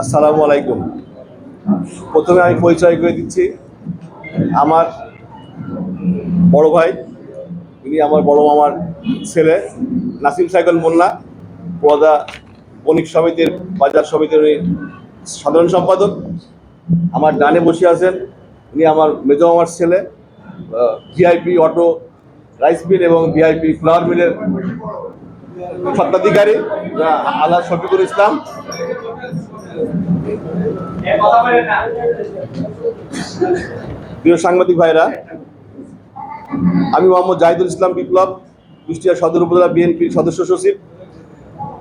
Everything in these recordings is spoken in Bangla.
আসসালামু আলাইকুম। প্রথমে আমি পরিচয় করে দিচ্ছি। আমার বড় ভাই, ইনি আমার বড় মামার ছেলে, নাসিম সাইকেল মোল্লা, পদা বণিক সমিতির বাজার সমিতির উনি সাধারণ সম্পাদক। আমার ডানে বসে আছেন, উনি আমার মেজো মামার ছেলে, ভিআইপি অটো রাইস মিল এবং ভিআইপি ফ্লাওয়ার মিলের স্বত্বাধিকারী আল্লাহ শফিকুল ইসলাম। প্রিয় সাংবাদিক ভাইরা, আমি মোহাম্মদ জাহিদুল ইসলাম বিপ্লব, কুষ্টিয়া সদর উপজেলা বিএনপির সদস্য সচিব।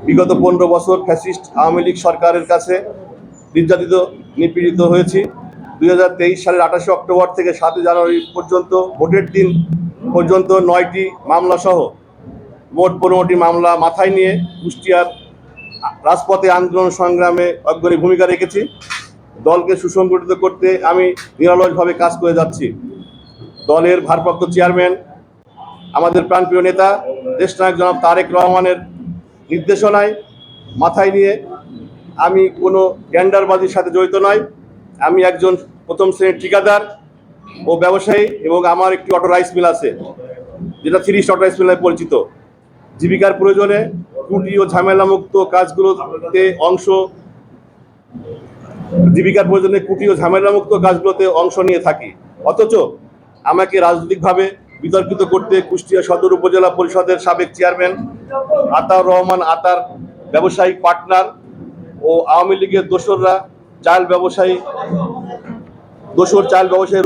বিগত 15 বছর ফ্যাসিস্ট আওয়ামী লীগ সরকারের কাছে নির্যাতিত নিপীড়িত হয়েছি। 2023 সালের 28 অক্টোবর থেকে 7 জানুয়ারি পর্যন্ত, ভোটের দিন পর্যন্ত 9টি মামলা সহ মোট 15টি মামলা মাথায় নিয়ে কুষ্টিয়ার রাজপথে আন্দোলন সংগ্রামে অগ্রণী ভূমিকা রেখেছি। দলকে সুসংগঠিত করতে আমি নিরলসভাবে কাজ করে যাচ্ছি। দলের ভারপ্রাপ্ত চেয়ারম্যান, আমাদের প্রাণপ্রিয় নেতা দেশনায়ক জনাব তারেক রহমানের নির্দেশনায় মাথায় নিয়ে আমি কোনো টেন্ডারবাজির সাথে জড়িত নয়। আমি একজন প্রথম শ্রেণীর ঠিকাদার ও ব্যবসায়ী এবং আমার একটি অটো রাইস মিল আছে, যেটা 30 অটো রাইস মিল নামে পরিচিত। জীবিকার প্রয়োজনে ত্রুটি ও ঝামেলামুক্ত কাজগুলোতে অংশ নিয়ে থাকি। অথচ আমাকে রাজনৈতিকভাবে বিতর্কিত করতে কুষ্টিয়া সদর উপজেলা পরিষদের সাবেক চেয়ারম্যান আতাউর রহমান আতার ব্যবসায়িক পার্টনার ও আওয়ামী লীগের চাল ব্যবসায়ী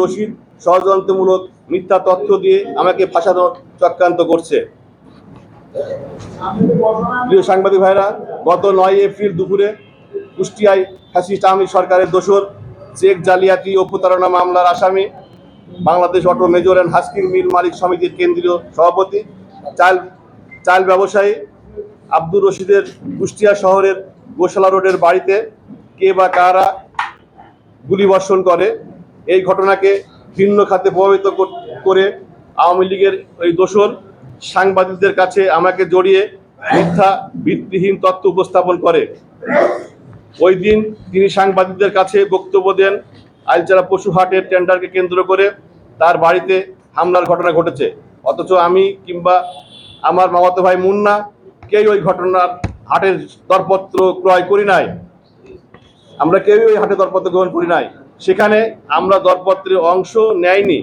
রশিদ ষড়যন্ত্রমূলক মিথ্যা তথ্য দিয়ে আমাকে ফাঁসানোর চক্রান্ত করছে। প্রিয় সাংবাদিক ভাইরা, গত 9 এপ্রিল দুপুরে কুষ্টিয়ায় ফ্যাসিস্ট আওয়ামী সরকারের দোসর চেক জালিয়াতি ও প্রতারণা মামলার আসামি, Bangladesh auto major and husking mill মালিক সমিতির কেন্দ্রীয় সভাপতি, চাল ব্যবসায়ী আব্দুর রশিদের কুষ্টিয়া শহরের গোশালা রোডের বাড়িতে কে বা কারা গুলিবর্ষণ করে। এই ঘটনাকে ভিন্ন খাতে প্রভাবিত করে আওয়ামী লীগের ওই দোসর সাংবাদিকদের কাছে আমাকে জড়িয়ে মিথ্যা ভিত্তিহীন তথ্য উপস্থাপন করে। ওই দিন তিনি সাংবাদিকদের কাছে বক্তব্য দেন আইলচারা পশু হাটের টেন্ডারকে কেন্দ্র করে তার বাড়িতে হামলার ঘটনা ঘটেছে। অথচ আমি কিংবা আমার মামাতো ভাই মুন্না কেউ ওই ঘটনার হাটের দরপত্র ক্রয় করি নাই। আমরা কেউই ওই হাটে দরপত্র গ্রহণ করি নাই। সেখানে আমরা দরপত্রের অংশ নেয়নি,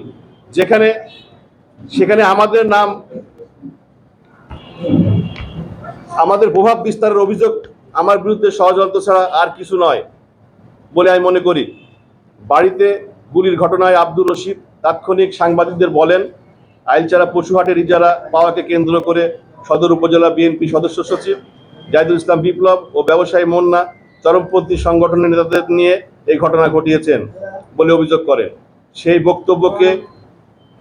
সেখানে আমাদের নাম, আমাদের প্রভাব বিস্তারের অভিযোগ আমার বিরুদ্ধে ষড়যন্ত্র ছাড়া আর কিছু নয় বলে আমি মনে করি। বাড়িতে গুলির ঘটনায় আব্দুর রশিদ তাৎক্ষণিক সাংবাদিকদের বলেন, আইলচারা পশুহাটের ইজারা পাওয়াকে কেন্দ্র করে সদর উপজেলা বিএনপি সদস্য সচিব জাহিদুল ইসলাম বিপ্লব ও ব্যবসায়ী মোন্না চরমপন্থী সংগঠনের নেতাদের নিয়ে এই ঘটনা ঘটিয়েছেন বলে অভিযোগ করেন। সেই বক্তব্যকে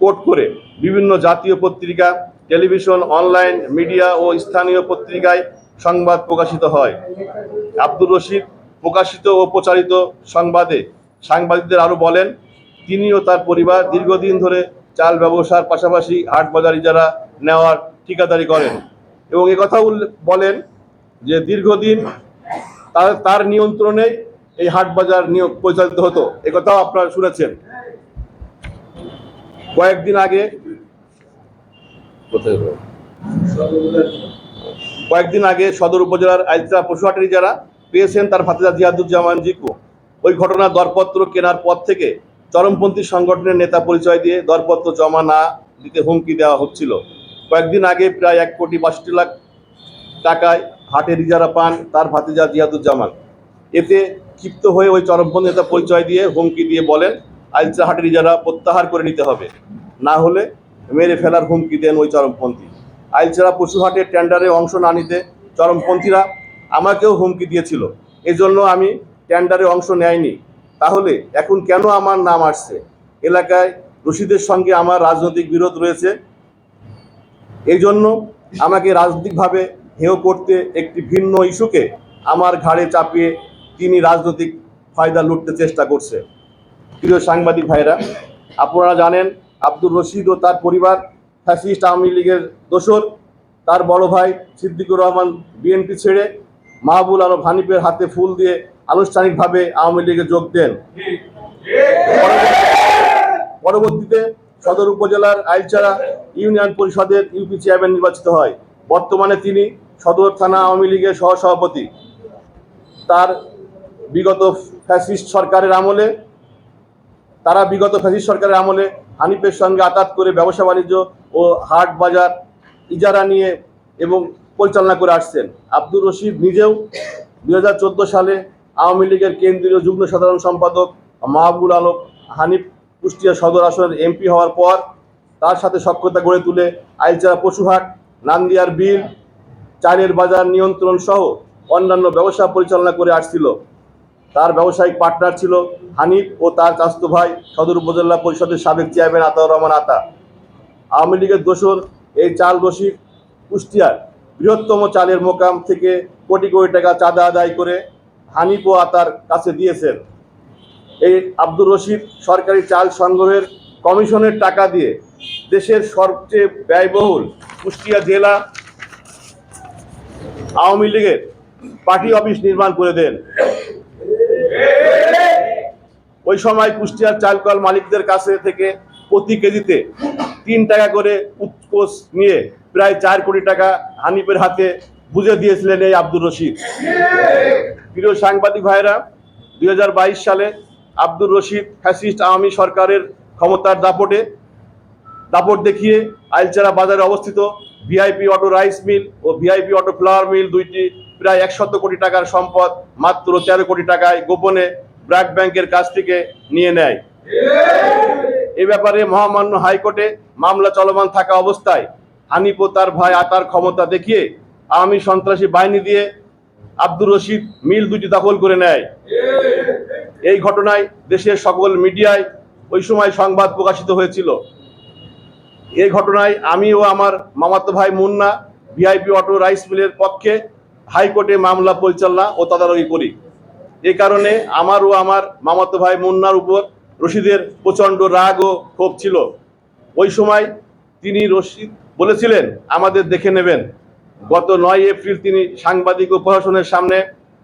কোট করে বিভিন্ন জাতীয় পত্রিকা, টেলিভিশন, অনলাইন মিডিয়া ও স্থানীয় পত্রিকায় সংবাদ প্রকাশিত হয়। আব্দুর রশিদ প্রকাশিত ও প্রচারিত সংবাদে সাংবাদিকদের আরও বলেন, তিনি ও তার পরিবার দীর্ঘদিন ধরে চাল ব্যবসার পাশাপাশি হাট বাজার ইজারা নেওয়ার ঠিকাদারি করেন এবং একথাও বলেন যে দীর্ঘদিন তার নিয়ন্ত্রণে এই হাট বাজার নিয়োগ পরিচালিত হতো। একথাও আপনারা শুনেছেন। কয়েকদিন আগে সদর উপজেলার আইলচারা পশুহাটের ইজারা পেয়েছেন তার ভাতিজা জিয়াদুজ্জামান জিকু। ওই ঘটনার দরপত্র কেনার পর থেকে চরমপন্থী সংগঠনের নেতা পরিচয় দিয়ে দরপত্র জমা না দিতে হুমকি দেওয়া হচ্ছিল। কয়েকদিন আগে প্রায় 1,62 লাখ টাকায় হাটের ইজারা পান তার ভাতিজা জিয়াদুজ্জামান। এতে ক্ষিপ্ত হয়ে ওই চরমপন্থী নেতা পরিচয় দিয়ে হুমকি দিয়ে বলেন, আইলচারা হাটের ইজারা প্রত্যাহার করে নিতে হবে, না হলে মেরে ফেলার হুমকি দেন ওই চরমপন্থী। আইলচারা পশুহাটের টেন্ডারে অংশ না নিতে চরমপন্থীরা আমাকেও হুমকি দিয়েছিল, এজন্য আমি টেন্ডারে অংশ নেয়নি। তাহলে এখন কেন আমার নাম আসছে? এলাকায় রশিদের সঙ্গে আমার রাজনৈতিক বিরোধ রয়েছে, এই জন্য আমাকে রাজনৈতিকভাবে হেয় করতে একটি ভিন্ন ইস্যুকে আমার ঘাড়ে চাপিয়ে তিনি রাজনৈতিক ফায়দা লুটতে চেষ্টা করছে। প্রিয় সাংবাদিক ভাইরা, আপনারা জানেন আব্দুর রশিদ ও তার পরিবার ফ্যাসিস্ট আওয়ামী লীগের দোসর। তার বড় ভাই সিদ্দিকুর রহমান বিএনপি ছেড়ে মাহবুল আলম হানিফের হাতে ফুল দিয়ে আনুষ্ঠানিকভাবে আওয়ামী লীগে যোগ দেন। পরবর্তীতে সদর উপজেলার আইলচারা ইউনিয়ন পরিষদের ইউপি চেয়ারম্যান নির্বাচিত হয়। বর্তমানে তিনি সদর থানা আওয়ামী লীগের সহসভাপতি। তারা বিগত ফ্যাসিস্ট সরকারের আমলে হানিফের সঙ্গে আঁতাত করে ব্যবসা বাণিজ্য ও হাট বাজার ইজারা নিয়ে এবং পরিচালনা করে আসছেন। আব্দুর রশিদ নিজেও 2014 সালে আওয়ামী লীগের কেন্দ্রীয় যুগ্ম সাধারণ সম্পাদক মাহবুল আলম হানিফ কুষ্টিয়া সদর আসনের এমপি হওয়ার পর তার সাথে সখ্যতা গড়ে তুলে আইলচারা পশুহাট, নান্দিয়ার বিল, চালের বাজার নিয়ন্ত্রণ সহ অন্যান্য ব্যবসা পরিচালনা করে আসছিল। তার ব্যবসায়িক পার্টনার ছিল হানিফ ও তার চাচাতো ভাই সদর উপজেলা পরিষদের সাবেক চেয়ারম্যান আতাউর রহমান আতা। আওয়ামী লীগের দোসর এই চাল রশিদ কুষ্টিয়ার বৃহত্তম চালের মোকাম থেকে কোটি কোটি টাকা চাঁদা আদায় করে হানিফ ও আতার কাছে দিয়েছেন। এই আব্দুর রশিদ সরকারি চাল সংগ্রহের কমিশনের টাকা দিয়ে দেশের সবচেয়ে ব্যয়বহুল কুষ্টিয়া জেলা আওয়ামী লীগের পার্টি অফিস নির্মাণ করে দেন। ওই সময় কুষ্টিয়ার চালকল মালিকদের কাছে থেকে প্রতি কেজিতে 3 টাকা করে উৎকোচ নিয়ে প্রায় 4 কোটি টাকা হানিফের হাতে বুঝে দিয়েছিলেন এই আব্দুর রশিদ। প্রিয় সাংবাদিক ভাইরা, 2022 সালে আব্দুর রশিদ ফ্যাসিস্ট আওয়ামী সরকারের ক্ষমতার দাপট দেখিয়ে আইলচারা বাজারে অবস্থিত ভিআইপি অটো রাইস মিল ও ভিআইপি অটো ফ্লাওয়ার মিল দুইটি প্রায় 100 কোটি টাকার সম্পদ মাত্র 13 কোটি টাকায় গোপনে ব্র্যাক ব্যাংকের কাছ থেকে নিয়ে নেয়। এ ব্যাপারে মহামান্য হাইকোর্টে মামলা চলমান থাকা অবস্থায় হানিফ ও তার ভাই আতার ক্ষমতা দেখিয়ে আওয়ামী সন্ত্রাসী বাহিনী দিয়ে আব্দুর রশিদ মিল দুটি দখল করে নেয়। এই ঘটনায় দেশের সকল মিডিয়ায় ওই সময় সংবাদ প্রকাশিত হয়েছিল। এই ঘটনায় আমি ও আমার মামাতো ভাই মুন্না ভিআইপি অটো রাইস মিলের পক্ষে হাইকোর্টে মামলা পরিচালনা ও তদারকি করি। এ কারণে আমার ও আমার মামাতো ভাই মুন্নার উপর রশিদের প্রচণ্ড রাগ ও ক্ষোভ ছিল। ওই সময় তিনি রশিদ বলেছিলেন আমাদের দেখে নেবেন। গত 9 এপ্রিল তিনি সাংবাদিক ও প্রশাসনের সামনে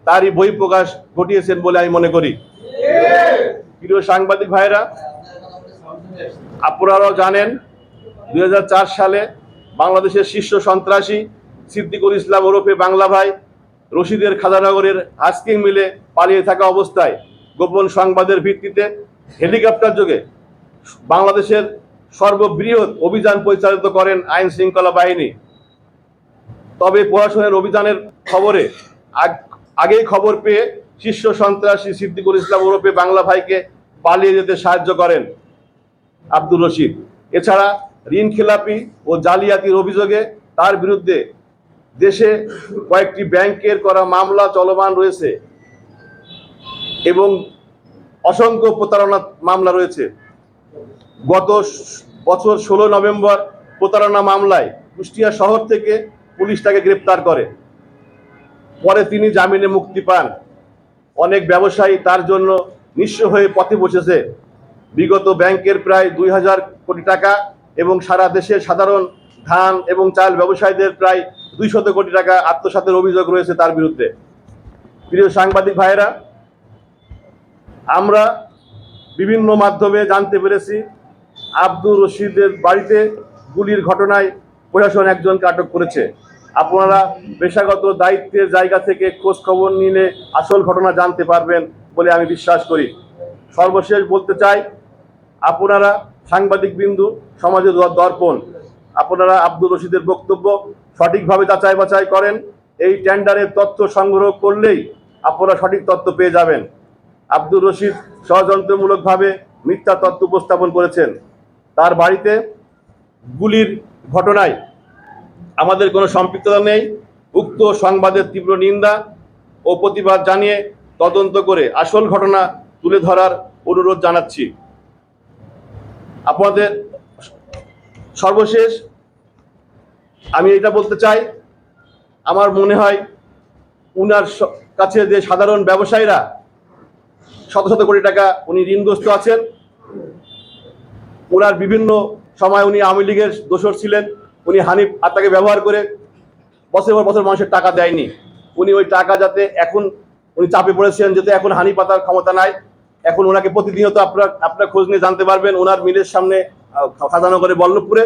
তারই বহিঃপ্রকাশ ঘটিয়েছেন বলে আমি মনে করি। প্রিয় সাংবাদিক ভাইরা, আপনারাও জানেন 2004 সালে বাংলাদেশের শীর্ষ সন্ত্রাসী সিদ্দিকুল ইসলাম ওরফে বাংলা ভাই রশিদের খাজানগরের হাস্কিং মিলে পালিয়ে থাকা অবস্থায় গোপন সংবাদের ভিত্তিতে হেলিকপ্টার যোগে বাংলাদেশের সর্ববৃহৎ অভিযান পরিচালিত করেন আইন শৃঙ্খলা বাহিনী। তবে প্রশাসনের অভিযানের খবরে আগেই খবর পেয়ে শীর্ষ সন্ত্রাসী সিদ্দিকুল ইসলাম ওরফে বাংলা ভাইকে পালিয়ে যেতে সাহায্য করেন আব্দুর রশিদ। এছাড়া ঋণ খেলাপি ও জালিয়াতির অভিযোগে তার বিরুদ্ধে দেশে কয়েকটি ব্যাংকের করা মামলা চলমান রয়েছে এবং অসংখ্য প্রতারণা মামলা রয়েছে। গত বছর 16 নভেম্বর প্রতারণা মামলায় কুষ্টিয়া শহর থেকে পুলিশ তাকে গ্রেপ্তার করে। পরে তিনি জামিনে মুক্তি পান। অনেক ব্যবসায়ী তার জন্য নিঃস্ব হয়ে পথে বসেছে। বিগত ব্যাংকের প্রায় 2000 কোটি টাকা এবং সারা দেশের সাধারণ ধান এবং চাল ব্যবসায়ীদের প্রায় 200 কোটি টাকা আত্মসাতের অভিযোগ রয়েছে তার বিরুদ্ধে। প্রিয় সাংবাদিক ভাইয়েরা, আমরা বিভিন্ন মাধ্যমে জানতে পেরেছি আব্দুর রশিদের বাড়িতে গুলির ঘটনায় প্রশাসন একজনকে আটক করেছে। আপনারা পেশাগত দায়িত্বের জায়গা থেকে খোঁজ খবর নিলে আসল ঘটনা জানতে পারবেন বলে আমি বিশ্বাস করি। সর্বশেষ বলতে চাই, আপনারা সাংবাদিক বিন্দু সমাজের দর্পণ। আপনারা আব্দুর রশিদের বক্তব্য সঠিকভাবে যাচাই বাছাই করেন। এই টেন্ডারের তথ্য সংগ্রহ করলেই আপনারা সঠিক তথ্য পেয়ে যাবেন। আব্দুর রশিদ ষড়যন্ত্রমূলকভাবে মিথ্যা তথ্য উপস্থাপন করেছেন। তার বাড়িতে গুলির ঘটনায় আমাদের কোনো সম্পৃক্ততা নেই। উক্ত সংবাদের তীব্র নিন্দা ও প্রতিবাদ জানিয়ে তদন্ত করে আসল ঘটনা তুলে ধরার অনুরোধ জানাচ্ছি। আপনাদের সর্বশেষ আমি এটা বলতে চাই, আমার মনে হয় উনার কাছে যে সাধারণ ব্যবসায়ীরা শত শত কোটি টাকা উনি ঋণগ্রস্ত আছেন, ওনার বিভিন্ন সময় উনি আওয়ামী লীগের দোসর ছিলেন। উনি হানিফ আত্মাকে ব্যবহার করে বছর পর বছর মানুষের টাকা দেয়নি। উনি ওই টাকা যাতে এখন উনি চাপে পড়েছেন, যাতে এখন হানি পাতার ক্ষমতা নাই। এখন ওনাকে প্রতিনিয়ত আপনার খোঁজ নিয়ে জানতে পারবেন, ওনার মিলের সামনে খাজানগরে বল্লভপুরে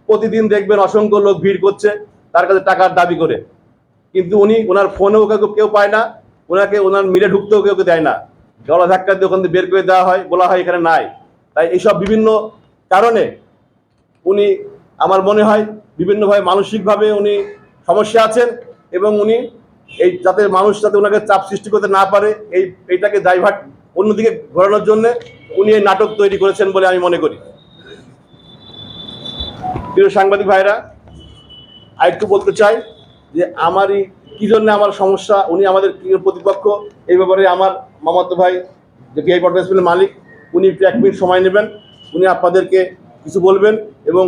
প্রতিদিন দেখবেন অসংখ্য লোক ভিড় করছে তার কাছে টাকার দাবি করে, কিন্তু উনি ওনার ফোনেও কেউ পায় না, ওনার মিলে ঢুকতেও কেউ দেয় না, গলা ধাক্কা দিয়ে ওখান থেকে বের করে দেওয়া হয়, বলা হয় এখানে নাই। তাই এইসব বিভিন্ন কারণে উনি, আমার মনে হয় বিভিন্নভাবে মানসিকভাবে উনি সমস্যা আছেন, এবং উনি এই যাতে মানুষ যাতে ওনাকে চাপ সৃষ্টি করতে না পারে এইটাকে ডাইভার্ট অন্যদিকে ঘোরানোর জন্য উনি এই নাটক তৈরি করেছেন বলে আমি মনে করি। প্রিয় সাংবাদিক ভাইরা, আরেকটু বলতে চাই যে আমারই কি জন্য আমার সমস্যা, উনি আমাদের প্রতিপক্ষ, এই ব্যাপারে আমার মামাতো ভাই যে ভিআই পডকাস্টের মালিক, উনি একটু 1 মিনিট সময় নেবেন, উনি আপনাদেরকে কিছু বলবেন। এবং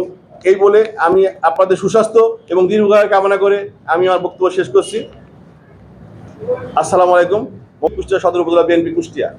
এই বলে আমি আপনাদের সুস্বাস্থ্য এবং দীর্ঘায়ু কামনা করে আমি আমার বক্তব্য শেষ করছি। আসসালামু আলাইকুম। কুষ্টিয়া সদর উপজেলা বিএনপি কুষ্টিয়া।